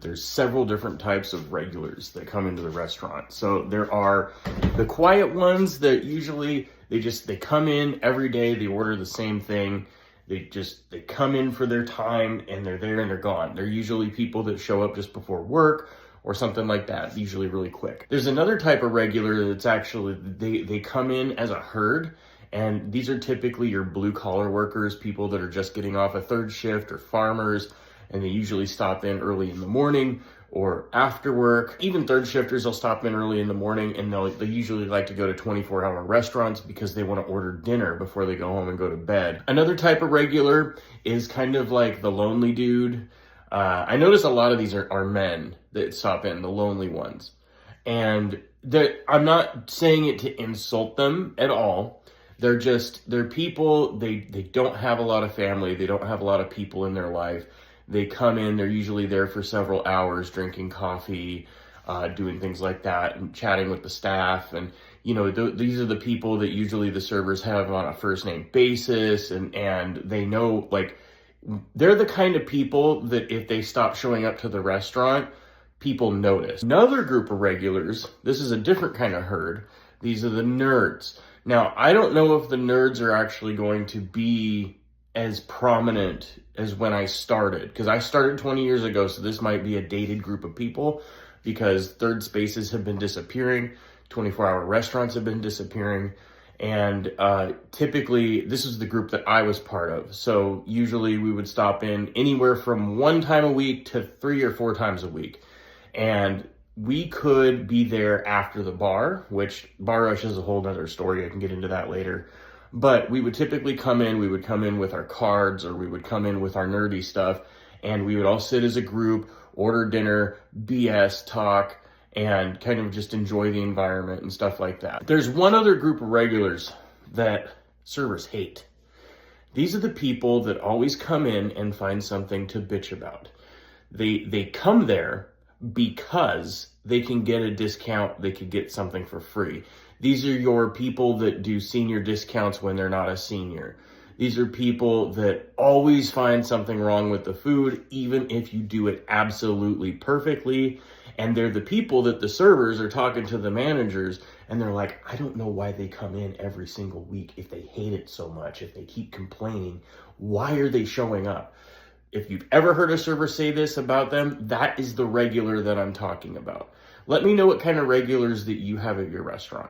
There's several different types of regulars that come into the restaurant. So there are the quiet ones that usually they come in every day, they order the same thing. They come in for their time and they're there and they're gone. They're usually people that show up just before work or something like that, usually really quick. There's another type of regular that's actually, they come in as a herd, and these are typically your blue collar workers, people that are just getting off a third shift, or farmers, and they usually stop in early in the morning or after work. Even third shifters will stop in early in the morning, and they usually like to go to 24-hour restaurants because they want to order dinner before they go home and go to bed. Another type of regular is kind of like the lonely dude. I notice a lot of these are men that stop in, the lonely ones. And I'm not saying it to insult them at all. They're people, they don't have a lot of family, they don't have a lot of people in their life. They come in, they're usually there for several hours drinking coffee, doing things like that, and chatting with the staff. And, these are the people that usually the servers have on a first name basis, and they know, like, they're the kind of people that if they stop showing up to the restaurant, people notice. Another group of regulars, this is a different kind of herd. These are the nerds. Now, I don't know if the nerds are actually going to be as prominent as when I started, because I started 20 years ago, so this might be a dated group of people, because third spaces have been disappearing, 24-hour restaurants have been disappearing, and typically this is the group that I was part of. So usually we would stop in anywhere from 1 time a week to 3 or 4 times a week, and we could be there after the bar, which bar rush is a whole nother story. I can get into that later. But we would typically come in with our cards, or we would come in with our nerdy stuff, and we would all sit as a group, order dinner, BS, talk, and kind of just enjoy the environment and stuff like that. There's one other group of regulars that servers hate. These are the people that always come in and find something to bitch about. They come there because they can get a discount, they could get something for free. These are your people that do senior discounts when they're not a senior. These are people that always find something wrong with the food, even if you do it absolutely perfectly. And they're the people that the servers are talking to the managers, and they're like, I don't know why they come in every single week if they hate it so much, if they keep complaining. Why are they showing up? If you've ever heard a server say this about them, that is the regular that I'm talking about. Let me know what kind of regulars that you have at your restaurant.